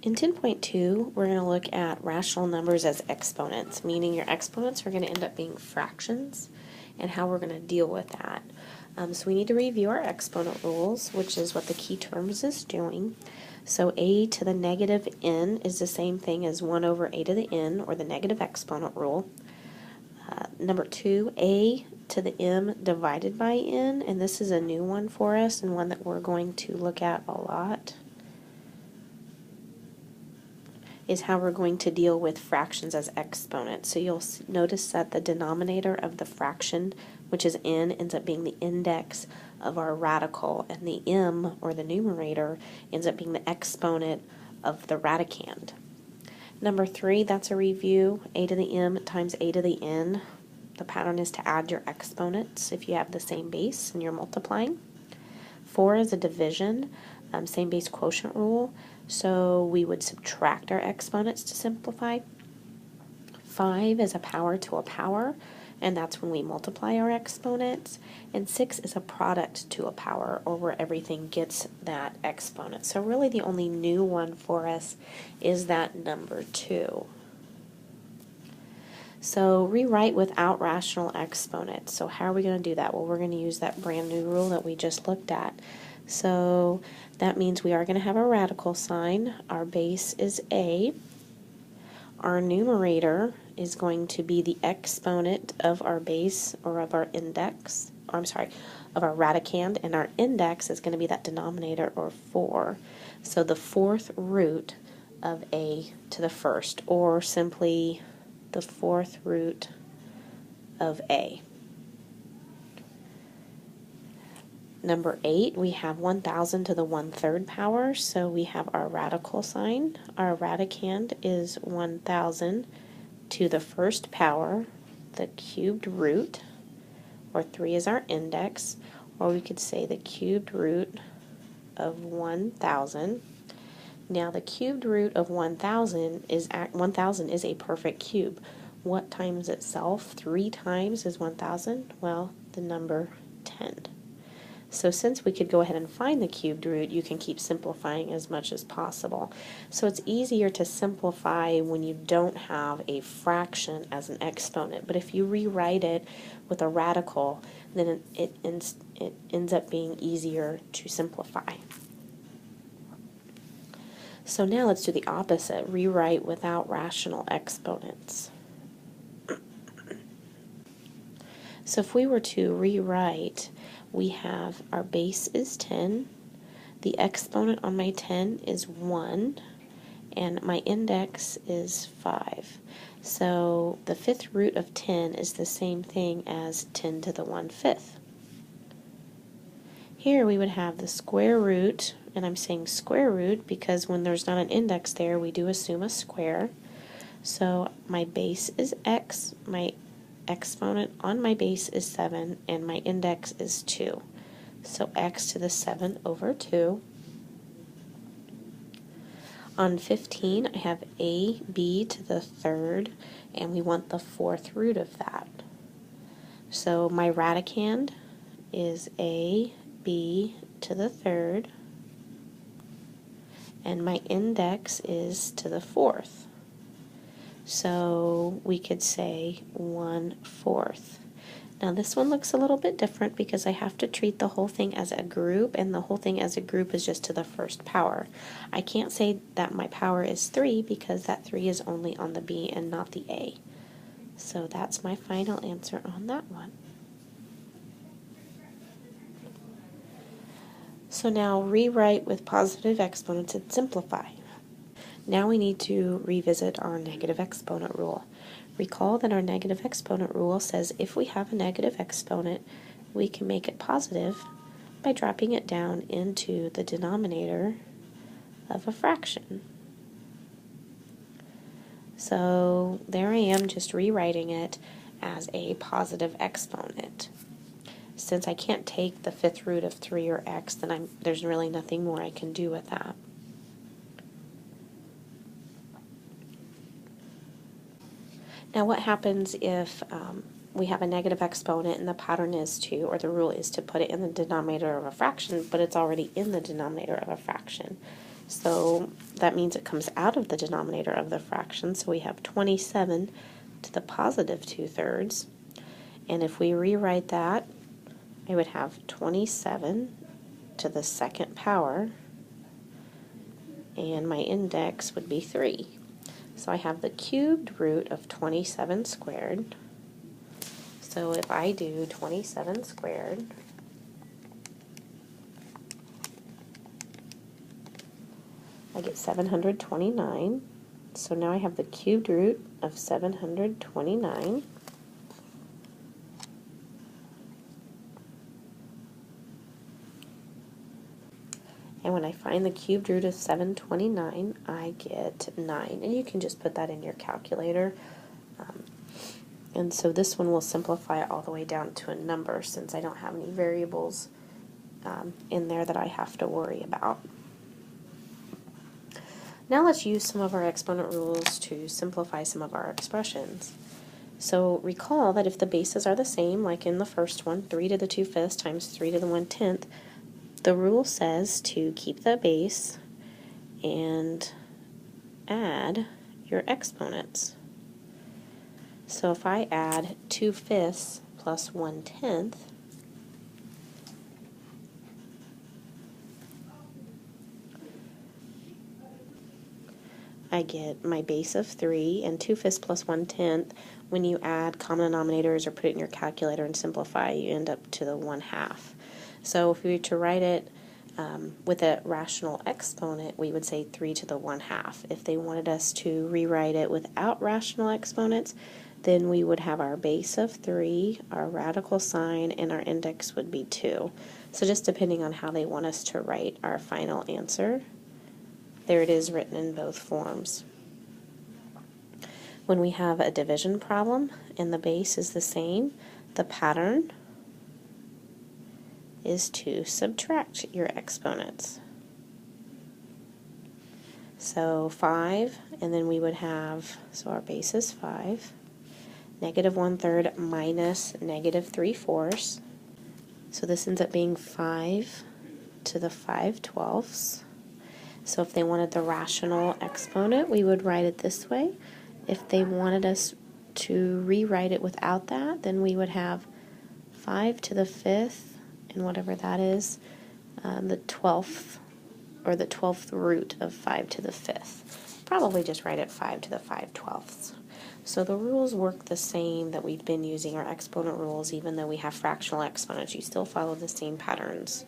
In 10.2, we're going to look at rational numbers as exponents, meaning your exponents are going to end up being fractions, and how we're going to deal with that. So we need to review our exponent rules, which is what the key terms is doing. So a to the negative n is the same thing as 1 over a to the n, or the negative exponent rule. Number 2, a to the m divided by n, and this is a new one for us and one that we're going to look at a lot, is how we're going to deal with fractions as exponents. So you'll notice that the denominator of the fraction, which is n, ends up being the index of our radical, and the m, or the numerator, ends up being the exponent of the radicand. Number 3, that's a review, a to the m times a to the n. The pattern is to add your exponents if you have the same base and you're multiplying. 4 is a division, same base quotient rule, so we would subtract our exponents to simplify. 5 is a power to a power, and that's when we multiply our exponents. And 6 is a product to a power, or where everything gets that exponent. So really the only new one for us is that number 2. So rewrite without rational exponents. So how are we going to do that? Well, we're going to use that brand new rule that we just looked at. So that means we are going to have a radical sign. Our base is a. Our numerator is going to be the exponent of our base, or of our index, or of our radicand, and our index is going to be that denominator, or 4. So the fourth root of a to the first, or simply the fourth root of a. Number 8, we have 1,000 to the 1/3 power, so we have our radical sign. Our radicand is 1,000 to the first power, the cubed root, or 3 is our index, or we could say the cubed root of 1,000. Now the cubed root of 1,000 is a perfect cube. What times itself 3 times is 1,000? Well, the number 10. So since we could go ahead and find the cubed root, you can keep simplifying as much as possible. So it's easier to simplify when you don't have a fraction as an exponent. But if you rewrite it with a radical, then it ends up being easier to simplify. So now let's do the opposite, rewrite without rational exponents. So if we were to rewrite, we have our base is 10, the exponent on my 10 is 1, and my index is 5. So the fifth root of 10 is the same thing as 10 to the 1/5. Here we would have the square root, and I'm saying square root because when there's not an index there, we do assume a square. So my base is x, my exponent on my base is 7, and my index is 2. So x to the 7 over 2. On 15, I have ab to the 3rd, and we want the 4th root of that. So my radicand is ab to the 3rd, and my index is to the 4th. So we could say 1/4. Now this one looks a little bit different because I have to treat the whole thing as a group, and the whole thing as a group is just to the first power. I can't say that my power is 3 because that 3 is only on the b and not the a. So that's my final answer on that one. So now rewrite with positive exponents and simplify. Now we need to revisit our negative exponent rule. Recall that our negative exponent rule says if we have a negative exponent, we can make it positive by dropping it down into the denominator of a fraction. So there I am, just rewriting it as a positive exponent. Since I can't take the fifth root of 3 or x, then there's really nothing more I can do with that. Now what happens if we have a negative exponent and the pattern is to, or the rule is to put it in the denominator of a fraction, but it's already in the denominator of a fraction? So that means it comes out of the denominator of the fraction. So we have 27 to the positive 2/3. And if we rewrite that, I would have 27 to the second power, and my index would be 3. So I have the cubed root of 27 squared. So if I do 27 squared, I get 729. So now I have the cubed root of 729. And when I find the cubed root of 729, I get 9. And you can just put that in your calculator. And so this one will simplify it all the way down to a number since I don't have any variables in there that I have to worry about. Now let's use some of our exponent rules to simplify some of our expressions. So recall that if the bases are the same, like in the first one, 3 to the 2/5 times 3 to the 1/10, the rule says to keep the base and add your exponents. So if I add 2/5 plus 1/10, I get my base of 3, and 2/5 plus 1/10, when you add common denominators or put it in your calculator and simplify, you end up to the 1/2. So if we were to write it with a rational exponent, we would say 3 to the 1/2. If they wanted us to rewrite it without rational exponents, then we would have our base of 3, our radical sign, and our index would be 2. So just depending on how they want us to write our final answer, there it is written in both forms. When we have a division problem and the base is the same, the pattern is to subtract your exponents. So 5, and then we would have, so our base is 5, negative 1/3 minus negative 3/4. So this ends up being 5 to the 5/12. So if they wanted the rational exponent, we would write it this way. If they wanted us to rewrite it without that, then we would have 5 to the 5th, and whatever that is, the 12th, or the 12th root of 5 to the 5th. Probably just write it 5 to the 5/12. So the rules work the same that we've been using our exponent rules, even though we have fractional exponents. You still follow the same patterns.